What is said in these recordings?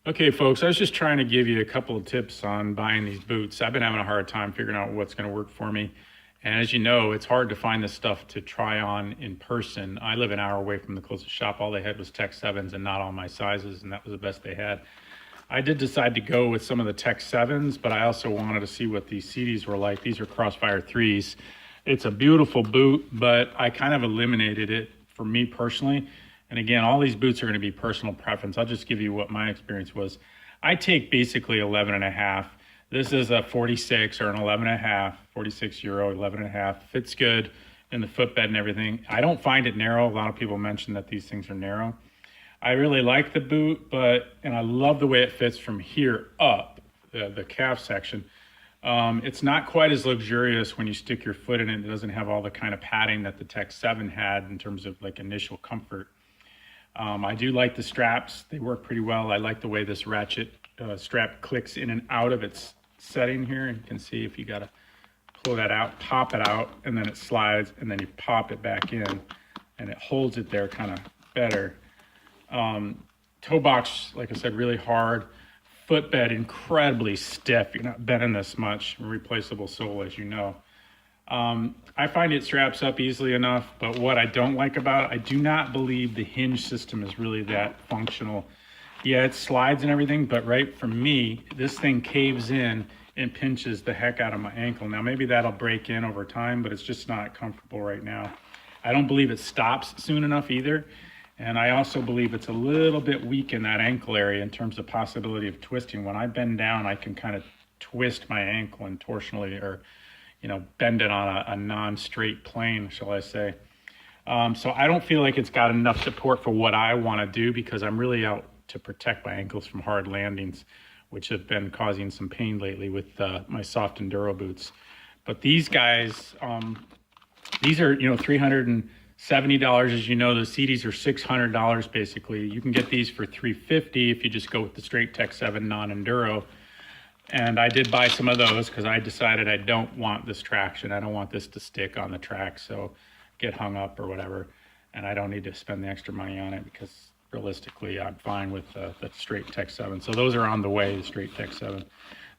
Okay, folks, I was just trying to give you a couple of tips on buying these boots. I've been having a hard time figuring out what's going to work for me. And as you know, it's hard to find this stuff to try on in person. I live an hour away from the closest shop. All they had was Tech 7s and not all my sizes, and that was the best they had. I did decide to go with some of the Tech 7s, but I also wanted to see what these Sidis were like. These are Crossfire 3s. It's a beautiful boot, but I kind of eliminated it for me personally. And again, all these boots are going to be personal preference. I'll just give you what my experience was. I take basically 11 and a half. This is a 46 or an 11 and a half, 46 euro, 11 and a half. Fits good in the footbed and everything. I don't find it narrow. A lot of people mention that these things are narrow. I really like the boot, and I love the way it fits from here up, the calf section. It's not quite as luxurious when you stick your foot in it. It doesn't have all the kind of padding that the Tech 7 had in terms of like initial comfort. I do like the straps. They work pretty well. I like the way this ratchet strap clicks in and out of its setting here. You can see if you got to pull that out, pop it out, and then it slides, and then you pop it back in, and it holds it there kind of better. Toe box, like I said, really hard. Footbed, incredibly stiff. You're not bending this much. Replaceable sole, as you know. I find it straps up easily enough, but what I don't like about it, I do not believe the hinge system is really that functional. Yeah, it slides and everything, but right for me, this thing caves in and pinches the heck out of my ankle. Now, maybe that'll break in over time, but it's just not comfortable right now. I don't believe it stops soon enough either. And I also believe it's a little bit weak in that ankle area in terms of possibility of twisting. When I bend down, I can kind of twist my ankle and torsionally, or bend it on a non-straight plane, shall I say. So I don't feel like it's got enough support for what I want to do, because I'm really out to protect my ankles from hard landings, which have been causing some pain lately with my soft Enduro boots. But these guys, these are, $370. As you know, the Sidis are $600 basically. You can get these for $350 if you just go with the straight Tech 7 non-Enduro. And I did buy some of those because I decided I don't want this traction. I don't want this to stick on the track, so get hung up or whatever. And I don't need to spend the extra money on it because realistically, I'm fine with the straight Tech 7. So those are on the way, the straight Tech 7.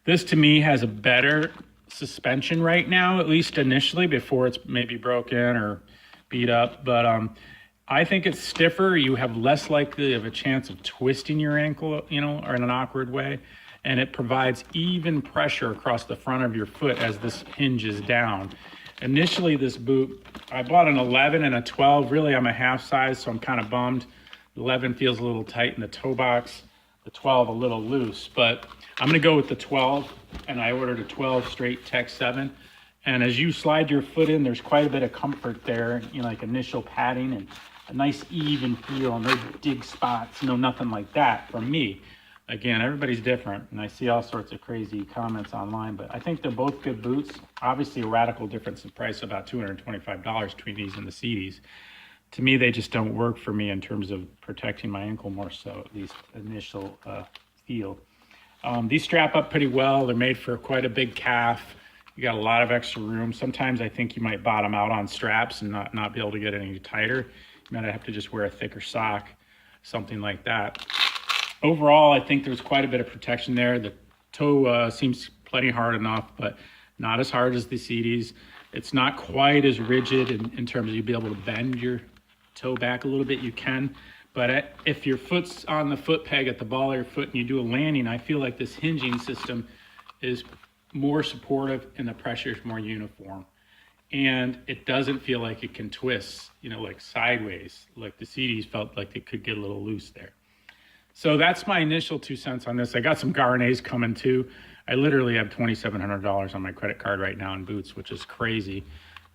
This to me has a better suspension right now, at least initially, before it's maybe broken or beat up. But I think it's stiffer. You have less likely of a chance of twisting your ankle, or in an awkward way. And it provides even pressure across the front of your foot as this hinges down. Initially, this boot, I bought an 11 and a 12. Really, I'm a half size, so I'm kind of bummed. The 11 feels a little tight in the toe box, the 12 a little loose. But I'm going to go with the 12, and I ordered a 12 straight Tech 7. And as you slide your foot in, there's quite a bit of comfort there, like initial padding and a nice even feel, no dig spots, nothing like that from me. Again, everybody's different, and I see all sorts of crazy comments online, but I think they're both good boots. Obviously, a radical difference in price, about $225 between these and the Sidis. To me, they just don't work for me in terms of protecting my ankle more so, at least initial feel. These strap up pretty well. They're made for quite a big calf. You got a lot of extra room. Sometimes I think you might bottom out on straps and not be able to get any tighter. You might have to just wear a thicker sock, something like that. Overall, I think there's quite a bit of protection there. The toe seems plenty hard enough, but not as hard as the Sidis. It's not quite as rigid in terms of you'll be able to bend your toe back a little bit. You can, but if your foot's on the foot peg at the ball of your foot and you do a landing, I feel like this hinging system is more supportive and the pressure is more uniform. And it doesn't feel like it can twist, like sideways, like the Sidis felt like they could get a little loose there. So that's my initial 2 cents on this. I got some Garnets coming too. I literally have $2,700 on my credit card right now in boots, which is crazy.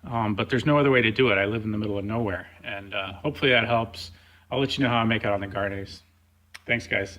But there's no other way to do it. I live in the middle of nowhere. And hopefully that helps. I'll let you know how I make out on the Garnets. Thanks, guys.